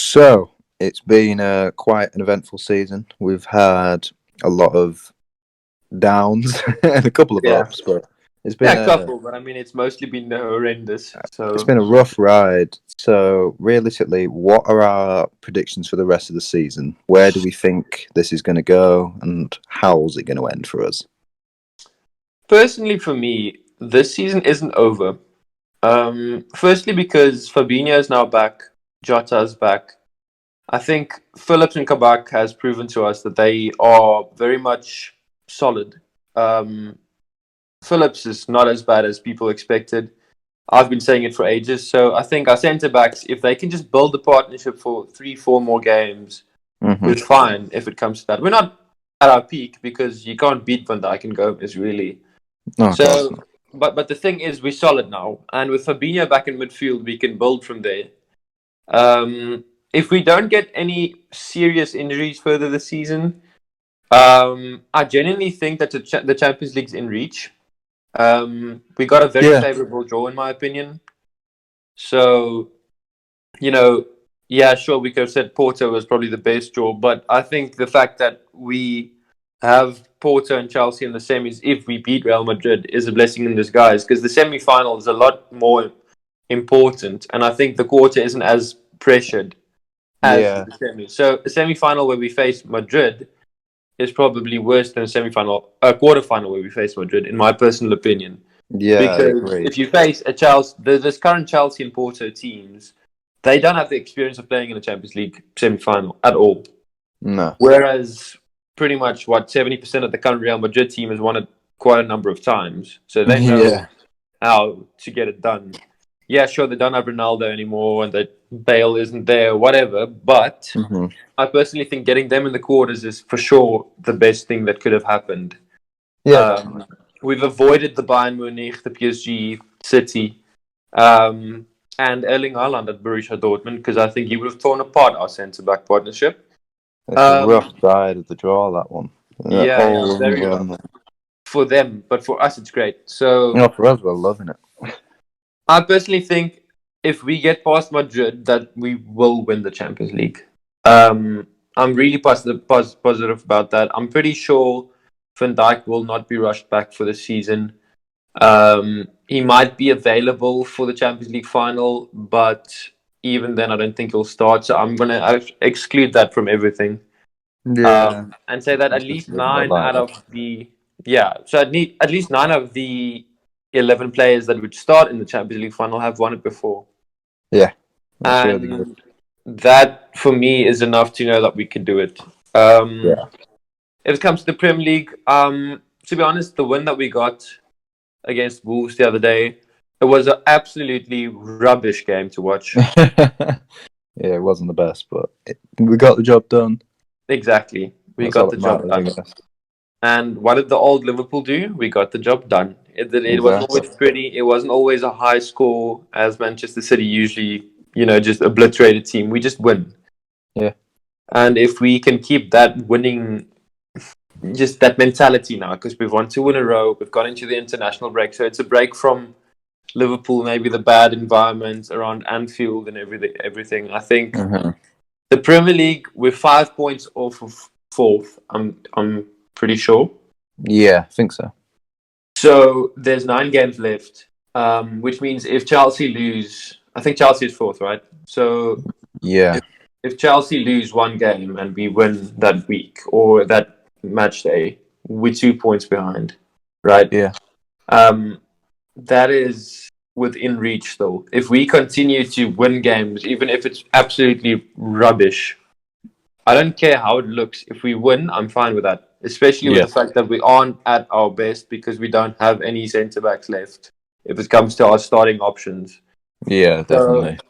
So it's been quite an eventful season. We've had a lot of downs and a couple of Yeah. ups, but it's Yeah, been a couple, but I mean, it's mostly been horrendous. it's So been a rough ride. So realistically, what are our predictions for the rest of the season? Where do we think this is going to go, and how's it going to end for us? personally, for me, this season isn't over. Firstly, because Fabinho is now back, Jota's back. I think Phillips and Kabak has proven to us that they are very much solid. Um, Phillips is not as bad as people expected. I've been saying it for ages. So I think our centre backs, if they can just build the partnership for 3, 4 more games, Mm-hmm. we're fine if it comes to that. We're not at our peak because you can't beat Van Dijk and Gomez really. No, of course So, not. but the thing is, we're solid now, and with Fabinho back in midfield, we can build from there. If we don't get any serious injuries further this season, I genuinely think that the Champions League's in reach. We got a very Yeah. favourable draw, in my opinion. So, you know, yeah, sure, we could have said Porto was probably the best draw, but I think the fact that we have Porto and Chelsea in the semis, if we beat Real Madrid, is a blessing in disguise because the semi-final is a lot more important, and I think the quarter isn't as pressured as Yeah. the semi. So a semi-final where we face Madrid is probably worse than a quarter-final where we face Madrid, in my personal opinion. Yeah, I Because agree. if you face a Chelsea, this current Chelsea and Porto teams, they don't have the experience of playing in a Champions League semi-final at all. No. Whereas pretty much 70% of the current Real Madrid team has won it quite a number of times, so they know Yeah. how to get it done. Yeah, sure, they don't have Ronaldo anymore, and that Bale isn't there, whatever. But Mm-hmm. I personally think getting them in the quarters is for sure the best thing that could have happened. Yeah, definitely. We've avoided the Bayern Munich, the PSG, City, and Erling Haaland at Borussia Dortmund because I think he would have torn apart our centre back partnership. It's a rough side of the draw, that one. Yeah, very rough for them, but for us it's great. So No, for us, we're loving it. I personally think if we get past Madrid, that we will win the Champions League. I'm really positive about that. I'm pretty sure Van Dijk will not be rushed back for the season. He might be available for the Champions League final, but even then, I don't think he'll start. So I'm going to exclude that from everything. Yeah. And say that at least 9 out of the at least 9 of the 11 players that would start in the Champions League final have won it before. Yeah, that's And really good. that for me is enough to know that we can do it. Yeah. If it comes to the Premier League, to be honest, the win that we got against Wolves the other day, it was an absolutely rubbish game to watch. Yeah, it wasn't the best, but we got the job done. Exactly. We That's got all the that job matters, done. And what did the old Liverpool do? We got the job done. It wasn't Exactly. always pretty. It wasn't always a high score as Manchester City usually, just obliterated team. We just win. Yeah. And if we can keep that winning, just that mentality now, because we've won 2 in a row, we've got into the international break. So it's a break from Liverpool, maybe the bad environment around Anfield and everything. I think the Premier League, we're 5 points off of 4th. I'm pretty sure. Yeah, I think so. So there's 9 games left, which means if Chelsea lose, I think Chelsea is 4th, right? So yeah, if Chelsea lose 1 game and we win that week or that match day, we're 2 points behind, right? Yeah. That is within reach, though. If we continue to win games, even if it's absolutely rubbish, I don't care how it looks. If we win, I'm fine with that. Especially with the fact that we aren't at our best because we don't have any centre backs left. If it comes to our starting options, yeah, definitely. So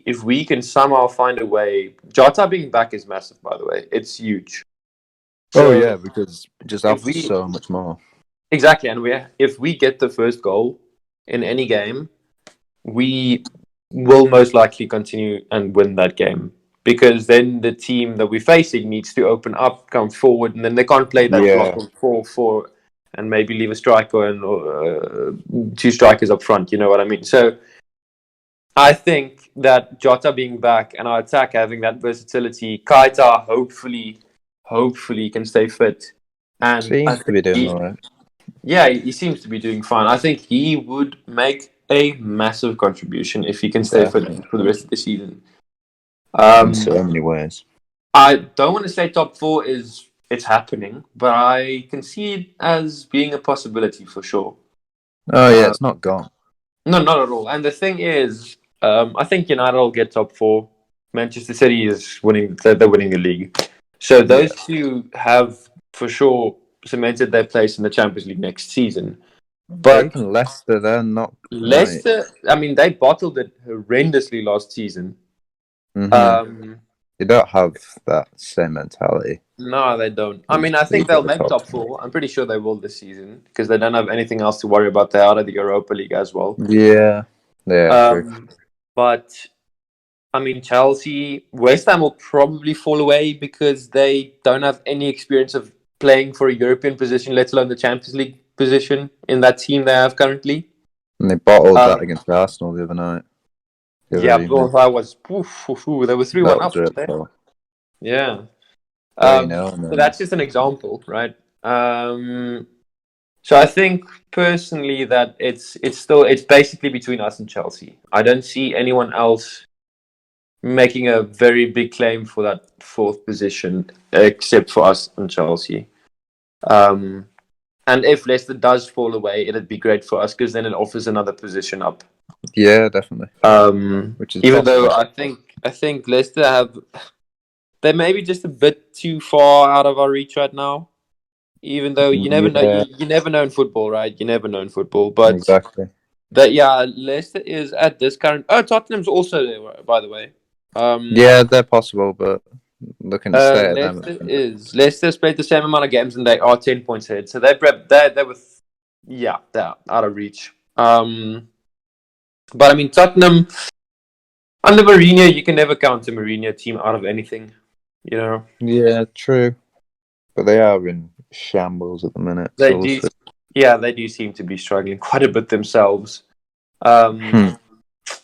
if we can somehow find a way, Jota being back is massive. By the way, it's huge. So, yeah, because it just if offers so much more. Exactly, and if we get the first goal in any game, we will most likely continue and win that game. Because then the team that we're facing needs to open up, come forward, and then they can't play that block of 4-4 and maybe leave a striker and 2 strikers up front. You know what I mean? So I think that Jota being back and our attack having that versatility, Kaita hopefully can stay fit, and I Seems to think be doing all right. yeah, he seems to be doing fine. I think he would make a massive contribution if he can stay fit Definitely. for the rest of the season. In so Um, many ways. I don't want to say top four is it's happening, but I can see it as being a possibility for sure. Oh yeah, Uh, it's not gone. no, not at all. And the thing is, I think United will get top four. Manchester City is winning; they're winning the league. So Yeah. those two have for sure cemented their place in the Champions League next season. But But even Leicester, they're not quite. Leicester, I mean, they bottled it horrendously last season. Hmm. Um, They don't have that same mentality no, they don't. I as mean, I think these at they'll the make top. top four. I'm pretty sure they will this season because they don't have anything else to worry about. They're out of the Europa League as well. Yeah. Yeah, true. Um, but I mean, Chelsea, West Ham will probably fall away because they don't have any experience of playing for a European position, let alone the Champions League position in that team they have currently. And they bottled that Um, against Arsenal the other night. The yeah, other evening. well, that was they were 3-1 That up, was really weren't they? cool. Yeah. But you know, So man. that's just an example, right? So I think personally that it's basically between us and Chelsea. I don't see anyone else making a very big claim for that fourth position except for us and Chelsea. Um, and if Leicester does fall away, it'd be great for us because then it offers another position up. Yeah, definitely. Which is Even though possible. I think Leicester have they may be just a bit too far out of our reach right now. Even though you never know, Yeah, you never know in football, right? You never know in football, but exactly. that yeah, Leicester is at this current. Oh, Tottenham's also there, by the way. Um, Yeah, they're possible, but looking at the state of them at the minute. Leicester's played the same amount of games and they are 10 points ahead, so they were yeah, they're out of reach. But I mean Tottenham under Mourinho, you can never count a Mourinho team out of anything, you know. Yeah, true. But they are in shambles at the minute, They so we'll do, see. yeah, they do seem to be struggling quite a bit themselves. Hmm.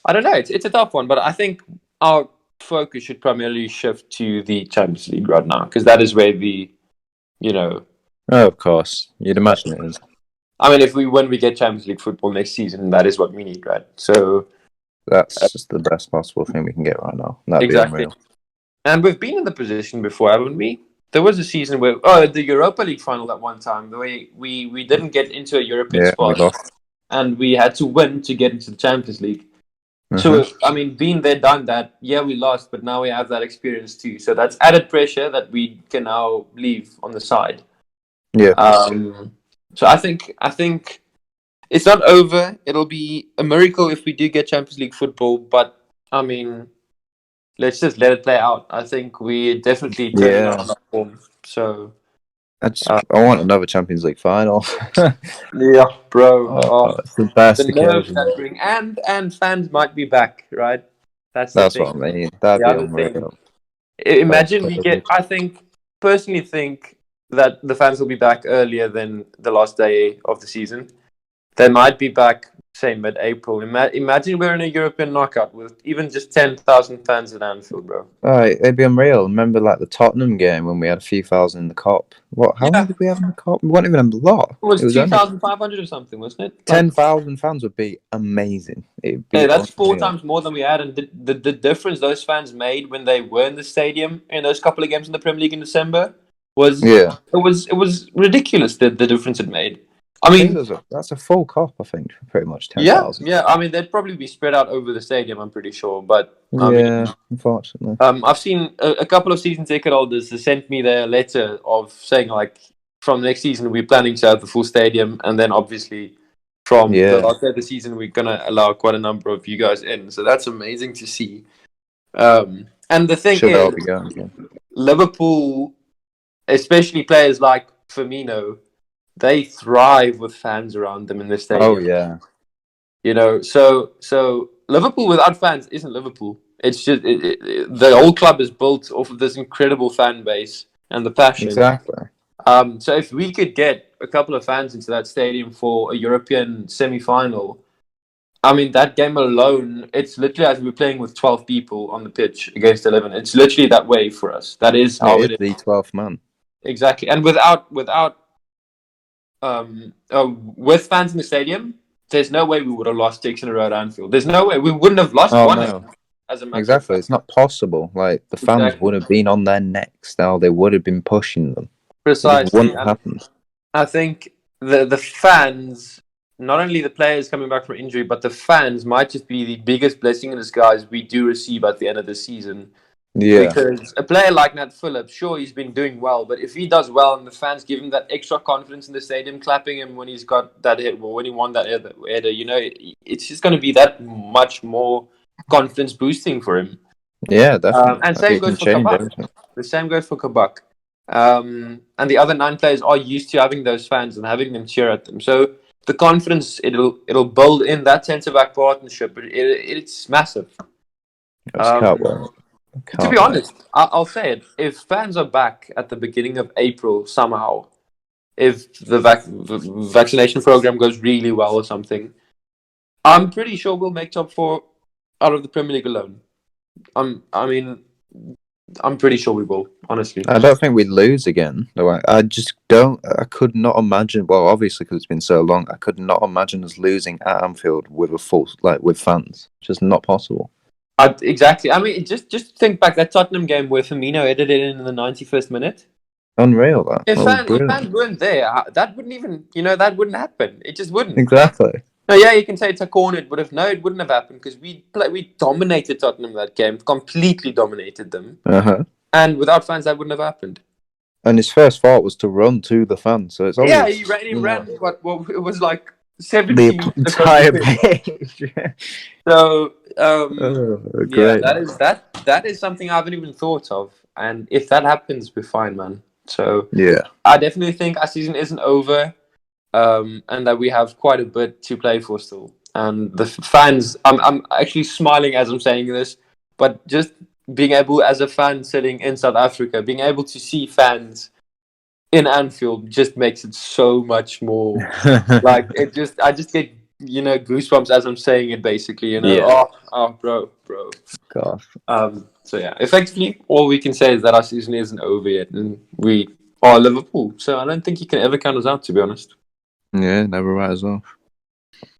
I don't know. It's a tough one, but I think our focus should primarily shift to the Champions League right now because that is where you know, Oh, of course. You'd imagine it is. I mean, if we when we get Champions League football next season, that is what we need, right? So That's just the best possible thing we can get right now. That'd be exactly, unreal. and we've been in the position before, haven't we? There was a season where the Europa League final at one time, the way we didn't get into a European Yeah, we spot, lost. and we had to win to get into the Champions League. Uh-huh. So, I mean, being there, done that, yeah, we lost, but now we have that experience too. So that's added pressure that we can now leave on the side. Yeah. So I think it's not over. It'll be a miracle if we do get Champions League football, but I mean, let's just let it play out. I think we're definitely turning Yeah. around our form. So, I want another Champions League final. yeah, bro. Oh, Oh, it's the the best nerves occasion. that bring, and fans might be back, right? That's the That's what thing. I mean. That'd The be other thing. unreal. Best Imagine we club get. ever. I think personally think that the fans will be back earlier than the last day of the season. They might be back, say mid-April. Imagine we're in a European knockout with even just 10,000 fans at Anfield, bro. Right, it'd be unreal. Remember, like the Tottenham game when we had a few thousand in the cop. What? How many Yeah, did we have in the cop? We weren't even a lot. it was It was only 2,500 or something, wasn't it? Like, 10,000 fans would be amazing. It'd hey, be that's four unreal. times more than we had, and the difference those fans made when they were in the stadium in those couple of games in the Premier League in December was Yeah, it was ridiculous the difference it made. I I think mean, that's a full cop. I think pretty much yeah, 10,000. yeah. I mean, they'd probably be spread out over the stadium. I'm pretty sure, but I Yeah, mean, unfortunately. I've seen a couple of season ticket holders that sent me their letter of saying like, from next season we're planning to have the full stadium, and then obviously from the Yeah, last day of the season we're gonna allow quite a number of you guys in. So that's amazing to see. And the thing should all is, be going again. Liverpool, especially players like Firmino, they thrive with fans around them in the Oh stadium. yeah, So Liverpool without fans isn't Liverpool. It's just the whole club is built off of this incredible fan base and the passion. exactly. So if we could get a couple of fans into that stadium for a European semi-final, I mean, that game alone, it's literally as we're playing with 12 people on the pitch against 11. It's literally that way for us. That is how It it is is. the 12th man. Exactly. And with fans in the stadium, there's no way we would have lost 6 in a row at Anfield. There's no way. We wouldn't have lost Oh, one no. as a matter of Exactly. fact. It's not possible. Like, the fans Exactly. would have been on their necks now. They would have been pushing them. It just Precisely. wouldn't have And happened. I think the fans, not only the players coming back from injury, but the fans might just be the biggest blessing in disguise we do receive at the end of the season. Yeah. Because a player like Nat Phillips, sure, he's been doing well, but if he does well and the fans give him that extra confidence in the stadium, clapping him when he's got that hit, well, when he won that header, you know, it's just going to be that much more confidence boosting for him. Yeah, definitely. And same It goes can for change Kabak. everything. The same goes for Kabak. And the other 9 players are used to having those fans and having them cheer at them. So the confidence it'll build in that centre back partnership. It's massive. I just can't wait. To be honest, I'll say it. If fans are back at the beginning of April somehow, if the vaccination program goes really well or something, I'm pretty sure we'll make top 4 out of the Premier League alone. I'm pretty sure we will, honestly. I don't think we'd lose again. Though I just don't. I could not imagine. Well, obviously, because it's been so long, I could not imagine us losing at Anfield with a full, like, with fans. It's just not possible. Exactly. I mean, just think back that Tottenham game where Firmino headed it in the 91st minute. Unreal, that. If That was fans weren't there, that wouldn't even, that wouldn't happen. It just wouldn't. exactly. No, yeah, you can say it's a corner, it would have. No, it wouldn't have happened because we dominated Tottenham that game, completely dominated them. And without fans, that wouldn't have happened. And his first thought was to run to the fans, so it's obvious. Yeah, he ran. What it was like 70 the entire page. So great. Yeah, that is something I haven't even thought of. And if that happens, we're fine, man. So yeah, I definitely think our season isn't over, and that we have quite a bit to play for still. And the fans, I'm actually smiling as I'm saying this, but just being able, as a fan sitting in South Africa, being able to see fans in Anfield just makes it so much more like I just get goosebumps as I'm saying it, basically. Yeah. Oh, bro. Gosh. So yeah, effectively, all we can say is that our season isn't over yet, and we are Liverpool. So I don't think you can ever count us out, to be honest. Yeah, never write us off.